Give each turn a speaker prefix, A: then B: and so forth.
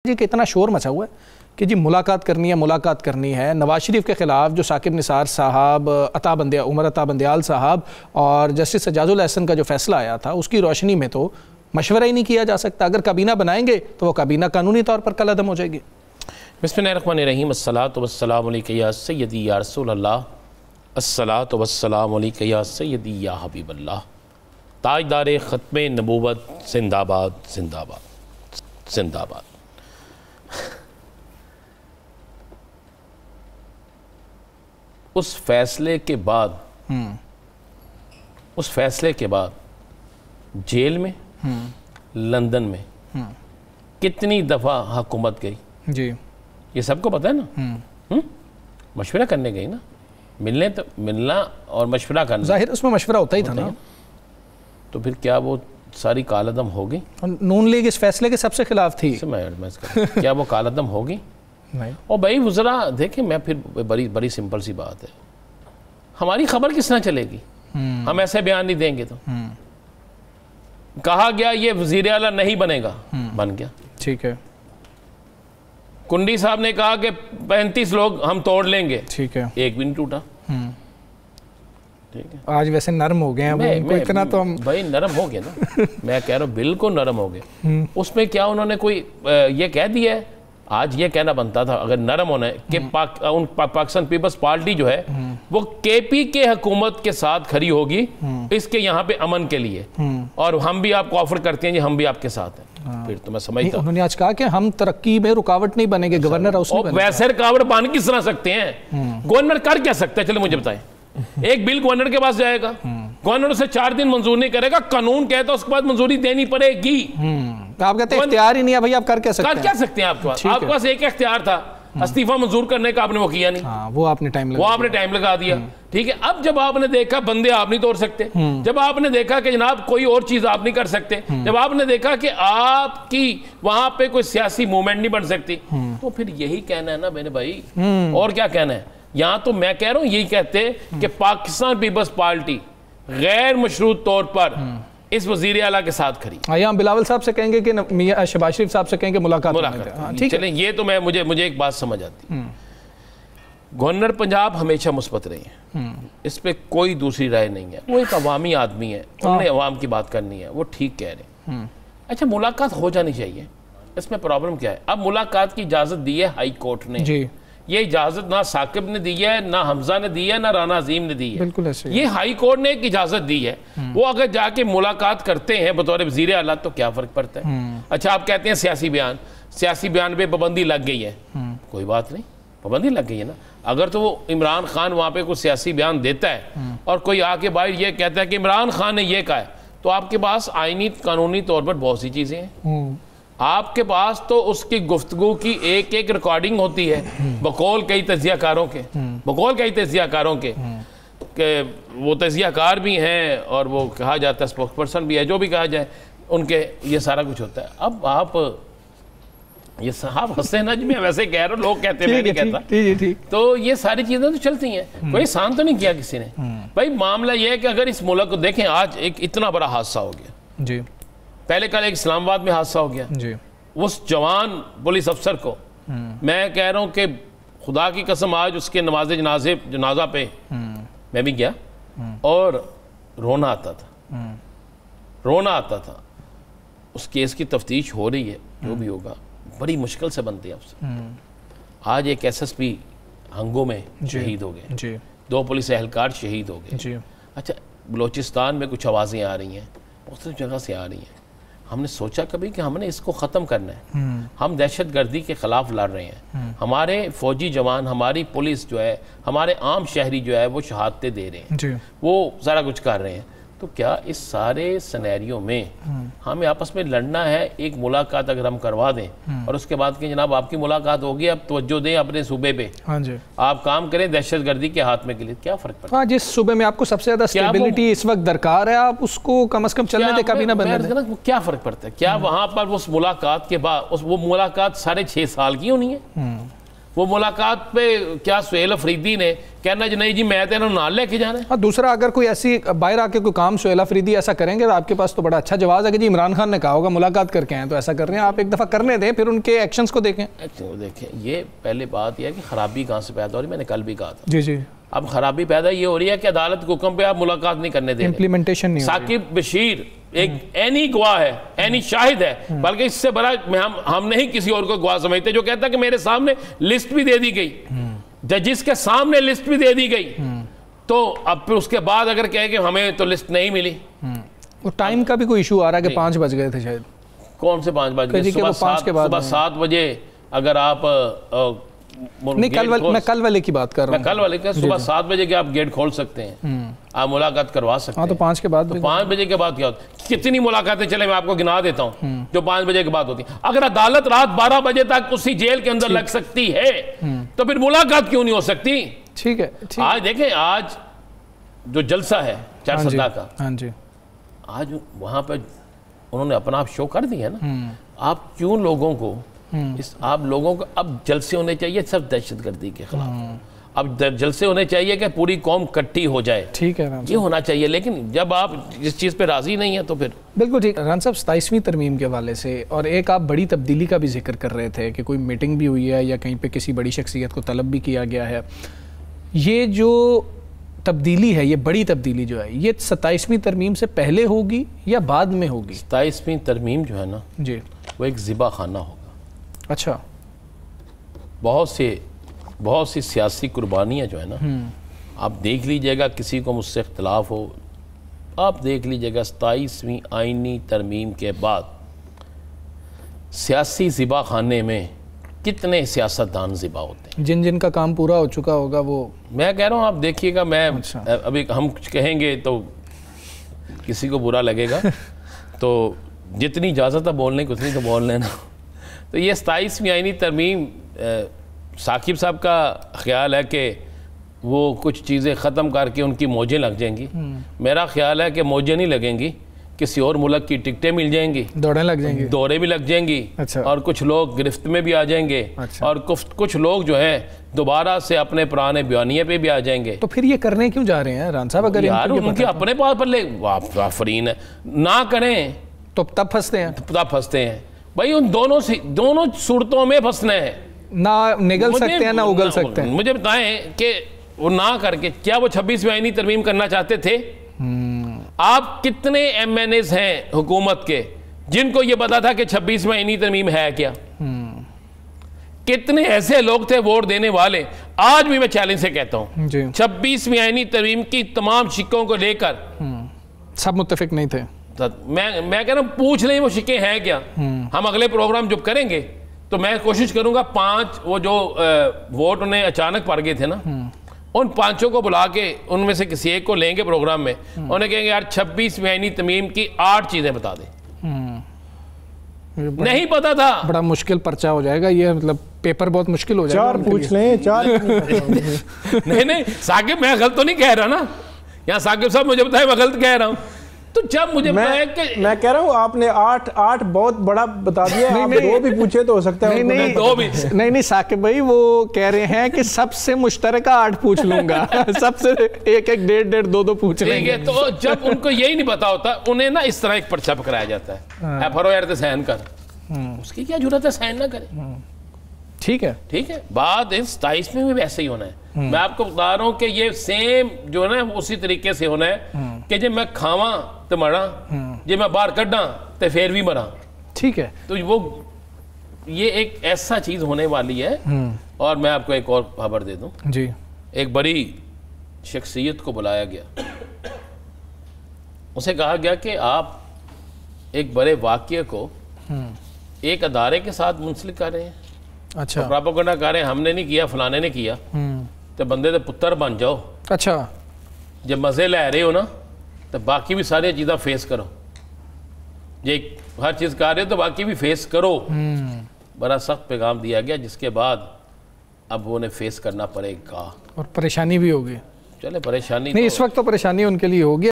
A: جی کہ اتنا شور مچا ہوا ہے کہ جی ملاقات کرنی ہے نواز شریف کے خلاف جو ثاقب نثار صاحب عمر عطا بندیال صاحب اور جسٹس اعجاز الاحسن کا جو فیصلہ آیا تھا اس کی روشنی میں تو مشورہ ہی نہیں کیا جا سکتا. اگر کابینہ بنائیں گے تو وہ کابینہ قانونی طور پر کل عدم ہو جائے گی.
B: بسم اللہ الرحمن الرحیم. الصلاۃ والسلام علیک یا سیدی یا رسول اللہ. الصلاۃ والسلام علیک یا سیدی یا حبیب اللہ. تاجدار ختم نبوت زندہ باد زندہ باد زندہ باد. اس فیصلے کے بعد جیل میں لندن میں کتنی دفعہ حکومت گئی
A: جی
B: یہ سب کو پتہ ہے نا. مشورہ کرنے گئی نا, ملنا اور مشورہ کرنا.
A: ظاہر اس میں مشورہ ہوتا ہی تھا نا.
B: تو پھر کیا وہ ساری کالعدم ہو گئی؟
A: نون لیگ اس فیصلے کے سب سے خلاف تھی.
B: کیا وہ کالعدم ہو گئی؟ اور بھائی وزراء دیکھیں, میں پھر بڑی سمپل سی بات ہے, ہماری خبر کس طرح چلے گی؟ ہم ایسے بیان نہیں دیں گے تو کہا گیا یہ وزیر اعلیٰ نہیں بنے گا, بن گیا.
A: ٹھیک ہے.
B: کنڈی صاحب نے کہا کہ 35 لوگ ہم توڑ لیں گے,
A: ٹھیک ہے,
B: ایک بھی نہیں ٹوٹا.
A: آج ویسے نرم ہو گئے ہیں اتنا تو ہم
B: بھائی نرم ہو گئے نا. میں کہہ رہا ہوں بالکل نرم ہو گئے. اس میں کیا انہوں نے کوئی یہ کہہ دیا ہے؟ آج یہ کہنا بنتا تھا اگر نرم ہونا ہے کہ پاکستان پیپلز پارٹی جو ہے وہ کے پی کے حکومت کے ساتھ کھڑی ہوگی اس کے یہاں پہ امن کے لیے, اور ہم بھی آپ کو آفر کرتے ہیں جی ہم بھی آپ کے ساتھ ہیں. پھر تو میں سمجھتا ہوں
A: انہوں نے آج کہا کہ ہم ترقی میں رکاوٹ نہیں بنیں گے. گورنر ہاؤس میں
B: ویسے رکاوٹ بن کس طرح سکتے ہیں؟ گورنر کر کیا سکتا ہے؟ چلے مجھے بتائیں. ایک بل گورنر کے پاس جائے گا, گورنر اسے 4 دن منظور نہیں کرے گا, قانون کہتا ہے اس کے بعد منظوری دینی پڑے گی.
A: آپ کہتے ہیں اختیار ہی نہیں ہے بھائی, آپ کر کیا سکتے ہیں؟
B: آپ کے پاس ایک اختیار تھا استعفیٰ منظور کرنے کا, آپ نے وہ کیا نہیں.
A: وہ آپ نے ٹائم
B: لگا دیا. ٹھیک ہے. اب جب آپ نے دیکھا بندے آپ نہیں توڑ سکتے, جب آپ نے دیکھا کہ جناب کوئی اور چیز آپ نہیں کر سکتے, جب آپ نے دیکھا کہ آپ کی وہاں پہ کوئی سیاسی موومنٹ نہیں بن سکتی, تو پھر یہی کہنا ہے نا میرے بھائی, اور کیا کہنا ہے. یہاں تو میں کہہ رہا ہوں یہی کہتے کہ پاکستان پیپلز پارٹی غیر مشروط طور پر اس وزیر اعلیٰ کے ساتھ کھڑی.
A: ہم بلاول صاحب سے کہیں گے کہ شہباز شریف صاحب سے کہیں گے ملاقات.
B: چلیں یہ تو مجھے ایک بات سمجھ آتی. گورنر پنجاب ہمیشہ مثبت رہے ہیں, اس پہ کوئی دوسری رائے نہیں ہے. وہ ایک عوامی آدمی ہے, انہوں نے عوام کی بات کرنی ہے, وہ ٹھیک کہہ رہے ہیں. اچھا ملاقات ہو جانی چاہیے, اس میں پرابلم کیا ہے؟ اب ملاقات کی اجازت دی ہے ہائی کورٹ نے. یہ اجازت نہ ثاقب نے دی ہے, نہ حمزہ نے دی ہے, نہ رانا عظیم نے دی ہے. یہ ہائی کورٹ نے ایک اجازت دی ہے. وہ اگر جا کے ملاقات کرتے ہیں بطور وزیر اعلیٰ تو کیا فرق پڑتا ہے؟ اچھا آپ کہتے ہیں سیاسی بیان پہ پابندی لگ گئی ہے. کوئی بات نہیں, پابندی لگ گئی ہے نا. اگر تو وہ عمران خان وہاں پہ کوئی سیاسی بیان دیتا ہے اور کوئی آ کے باہر یہ کہتا ہے کہ عمران خان نے یہ کہا ہے, تو آپ کے پاس آئینی قانونی طور پر بہت سی چیزیں ہیں. آپ کے پاس تو اس کی گفتگو کی ایک ریکارڈنگ ہوتی ہے بقول کئی تجزیہ کاروں کے کہ وہ تجزیہ کار بھی ہیں اور وہ کہا جاتا ہے اسپوکس پرسن بھی ہے, جو بھی کہا جائے ان کے, یہ سارا کچھ ہوتا ہے. اب آپ یہ صاحب ہنستے ہیں نا جی, میں ویسے کہہ رہا ہوں, لوگ کہتے ہیں میں نہیں کہتا. تو یہ ساری چیزیں تو چلتی ہیں, کوئی احسان تو نہیں کیا کسی نے. بھائی معاملہ یہ ہے کہ اگر اس ملک کو دیکھیں, آج ایک اتنا بڑا حادثہ ہو گیا. جی پہلے کل ایک اسلام آباد میں حادثہ ہو گیا. اس جوان پولیس افسر کو میں کہہ رہا ہوں کہ خدا کی قسم آج اس کے جنازہ پہ میں بھی گیا اور رونا آتا تھا. اس کیس کی تفتیش ہو رہی ہے, جو بھی ہوگا بڑی مشکل سے بنتے ہیں افسر. آج ایک SSP ہنگو میں شہید ہو گئے, 2 پولیس اہلکار شہید ہو گئے. اچھا بلوچستان میں کچھ آوازیں آ رہی ہیں, مختلف جگہ سے آ رہی ہیں. ہم نے سوچا کبھی کہ ہم نے اس کو ختم کرنا ہے؟ ہم دہشت گردی کے خلاف لڑ رہے ہیں, ہمارے فوجی جوان, ہماری پولیس جو ہے, ہمارے عام شہری جو ہے وہ شہادتیں دے رہے ہیں, وہ سارا کچھ کر رہے ہیں. تو کیا اس سارے سینیریو میں ہمیں آپس میں لڑنا ہے؟ ایک ملاقات اگر ہم کروا دیں اور اس کے بعد کہ جناب آپ کی ملاقات ہوگی, اب توجہ دیں اپنے صوبے پہ, آپ کام کریں دہشت گردی کے ہاتھ میں کے لیے, کیا فرق پڑتا ہے؟
A: جس صوبے میں آپ کو سب سے زیادہ سٹیبلٹی اس وقت درکار ہے, آپ اس کو کم از کم چلنے دے, کبھی نہ بننے دیں.
B: کیا فرق پڑتا ہے؟ کیا وہاں پر اس ملاقات کے بعد وہ ملاقات 6.5 سال کی ہونی ہے؟ وہ ملاقات پہ کیا سہیل افریدی نے کہنا جی نہیں جی میں تو انہوں نال لے کے جانا ہے.
A: ہاں دوسرا اگر کوئی ایسی باہر آ کے کوئی کام سہیل افریدی ایسا کریں گے تو آپ کے پاس تو بڑا اچھا جواز ہے کہ جی عمران خان نے کہا ہوگا ملاقات کر کے آئیں تو ایسا کر رہے ہیں. آپ ایک دفعہ کرنے دیں پھر ان کے ایکشنز کو دیکھیں.
B: دیکھیں یہ پہلے بات یہ ہے کہ خرابی کہاں سے پیدا ہو رہی ہے. میں نے کل بھی کہا تھا
A: جی جی
B: اب خرابی پیدا یہ ہو رہی ہے کہ عدالت کے حکم پہ آپ ملاقات نہیں کرنے دیں.
A: امپلیمنٹیشن نہیں.
B: ثاقب بشیر ایک اینی گواہ ہے, اینی شاہد ہے, بلکہ اس سے بڑا ہم نہیں کسی اور کو گواہ سمجھتے, جو کہتا ہے کہ میرے سامنے لسٹ بھی دے دی گئی, ججز کے سامنے لسٹ بھی دے دی گئی, تو اب پھر اس کے بعد اگر کہے کہ ہمیں تو لسٹ نہیں ملی.
A: وہ ٹائم کا بھی کوئی ایشو آ رہا ہے کہ 5 بج گئے تھے شاید.
B: کون سے 5 بج گئے؟ صبح 7 بجے اگر آپ
A: نہیں, میں کل والے کی بات کر رہا ہوں.
B: میں کل والے کا صبح 7 بجے کے آپ گیٹ کھول سکتے ہیں, آپ ملاقات کروا سکتے ہیں.
A: ہاں تو 5 کے بعد
B: 5 بجے کے بعد کیا ہوتا ہے؟ کتنی ملاقاتیں چلے میں آپ کو گنا دیتا ہوں جو 5 بجے کے بعد ہوتی ہیں. اگر عدالت رات 12 بجے تک اسی جیل کے اندر لگ سکتی ہے تو پھر ملاقات کیوں نہیں ہو سکتی؟
A: ٹھیک ہے.
B: آج دیکھیں آج جو جلسہ ہے چارسدہ کا,
A: ہاں جی
B: آج وہاں پہ انہوں نے اپنا آپ شو کر دیا نا. آپ کیوں لوگوں کو آپ لوگوں کو اب جلسے ہونے چاہیے سب دہشت گردی کے خلاف, اب جلسے ہونے چاہیے کہ پوری قوم کٹھی ہو جائے.
A: ٹھیک ہے
B: یہ ہونا چاہیے, لیکن جب آپ اس چیز پہ راضی نہیں ہیں تو پھر
A: بالکل ٹھیک. ران صاحب 27ویں ترمیم کے حوالے سے اور ایک آپ بڑی تبدیلی کا بھی ذکر کر رہے تھے کہ کوئی میٹنگ بھی ہوئی ہے یا کہیں پہ کسی بڑی شخصیت کو طلب بھی کیا گیا ہے. یہ جو تبدیلی ہے, یہ بڑی تبدیلی جو ہے, یہ 27ویں ترمیم سے پہلے ہوگی یا بعد میں ہوگی؟
B: 27ویں ترمیم جو ہے نا
A: جی
B: وہ ایک ذبح خانہ ہوگا.
A: اچھا.
B: بہت سی سیاسی قربانیاں جو ہے نا, آپ دیکھ لیجئے گا, کسی کو مجھ سے اختلاف ہو, آپ دیکھ لیجئے گا 27ویں آئینی ترمیم کے بعد سیاسی ذبح خانے میں کتنے سیاستدان ذبح ہوتے ہیں.
A: جن کا کام پورا ہو چکا ہوگا وہ
B: میں کہہ رہا ہوں, آپ دیکھیے گا. میں ابھی ہم کچھ کہیں گے تو کسی کو برا لگے گا, تو جتنی اجازت ہے بولنے کی اتنی تو بول لینا. تو یہ 27ویں آئینی ترمیم, ثاقب صاحب کا خیال ہے کہ وہ کچھ چیزیں ختم کر کے ان کی موجیں لگ جائیں گی. میرا خیال ہے کہ موجیں نہیں لگیں گی, کسی اور ملک کی ٹکٹیں مل جائیں گی,
A: دوڑیں لگ جائیں گی,
B: دورے بھی لگ جائیں گی, اور کچھ لوگ گرفت میں بھی آ جائیں گے, اور کچھ لوگ جو ہیں دوبارہ سے اپنے پرانے بیانیے پہ بھی آ جائیں گے.
A: تو پھر یہ کرنے کیوں جا رہے ہیں ران صاحب؟ اگر
B: یار ان کے اپنے پاس پر لے آفرین ہے, نہ کریں
A: تو تب پھنستے ہیں.
B: تب پھنستے ہیں بھائی. ان دونوں صورتوں میں پھنسنا ہے,
A: نہ نگل سکتے ہیں نہ اگل سکتے ہیں.
B: مجھے بتائیں کہ وہ نہ کر کے کیا وہ 26ویں آئینی ترمیم کرنا چاہتے تھے؟ آپ کتنے ایم این ایز ہیں حکومت کے جن کو یہ پتا تھا کہ 26ویں آئینی ترمیم ہے کیا؟ کتنے ایسے لوگ تھے ووٹ دینے والے؟ آج بھی میں چیلنج سے کہتا ہوں 26ویں آئینی ترمیم کی تمام شکوں کو لے کر
A: سب متفق نہیں تھے.
B: میں کہہ رہا ہوں پوچھ لیں وہ شکیں ہیں کیا. ہم اگلے پروگرام جب کریں گے تو میں کوشش کروں گا 5 وہ جو ووٹ انہیں اچانک پڑ گئے تھے نا, ان 5 کو بلا کے ان میں سے کسی ایک کو لیں گے پروگرام میں, انہیں کہیں گے یار 26ویں آئینی ترمیم کی 8 چیزیں بتا دیں. نہیں پتا تھا.
A: بڑا مشکل پرچہ ہو جائے گا یہ, مطلب پیپر بہت مشکل ہو جائے گا.
C: 4 پوچھ لیں 4
B: نہیں ثاقب میں غلط تو نہیں کہہ رہا نا, یا ثاقب صاحب مجھے بتائیں میں غلط کہہ رہا ہوں. تو جب مجھے
C: میں کہہ رہا ہوں آپ نے 8 بہت بڑا بتا دیا, آپ 2 بھی پوچھے تو ہو سکتا ہے.
A: نہیں ثاقب بھائی وہ کہہ رہے ہیں کہ سب سے مشترکہ 8 پوچھ لوں گا, سب سے 1 1 1.5 2 پوچھ لیں گے.
B: تو جب ان کو یہی نہیں پتا ہوتا, انہیں نا اس طرح ایک پرچہ پکڑایا جاتا ہے, ایفرو یار سائن کر, اس کی کیا ضرورت ہے سائن نہ کرے.
A: ٹھیک ہے
B: بات اس 27ویں میں بھی ایسے ہی ہونا ہے. میں آپ کو بتا رہا ہوں کہ یہ سیم جو ہے نا اسی طریقے سے ہونا ہے کہ جب میں کھاواں تو مراں, جب میں باہر کڈاں تو پھر بھی مراں.
A: ٹھیک ہے.
B: تو وہ یہ ایک ایسا چیز ہونے والی ہے. اور میں آپ کو ایک اور خبر دے دوں
A: جی,
B: ایک بڑی شخصیت کو بلایا گیا, اسے کہا گیا کہ آپ ایک بڑے واقعے کو ایک ادارے کے ساتھ منسلک کر رہے ہیں.
A: اچھا.
B: پراپیگنڈا کر رہے ہیں, ہم نے نہیں کیا فلانے نے کیا, تو بندے تو پتر بن جاؤ.
A: اچھا.
B: جب مزے لے رہے ہو نا تو باقی بھی ساری چیزیں فیس کرو. یہ ہر چیز کر رہے ہو تو باقی بھی فیس کرو. بڑا سخت پیغام دیا گیا, جس کے بعد اب انہیں فیس کرنا پڑے گا,
A: اور پریشانی بھی ہوگی.
B: چلے پریشانی
A: نہیں, اس وقت تو پریشانی ان کے لیے ہوگی.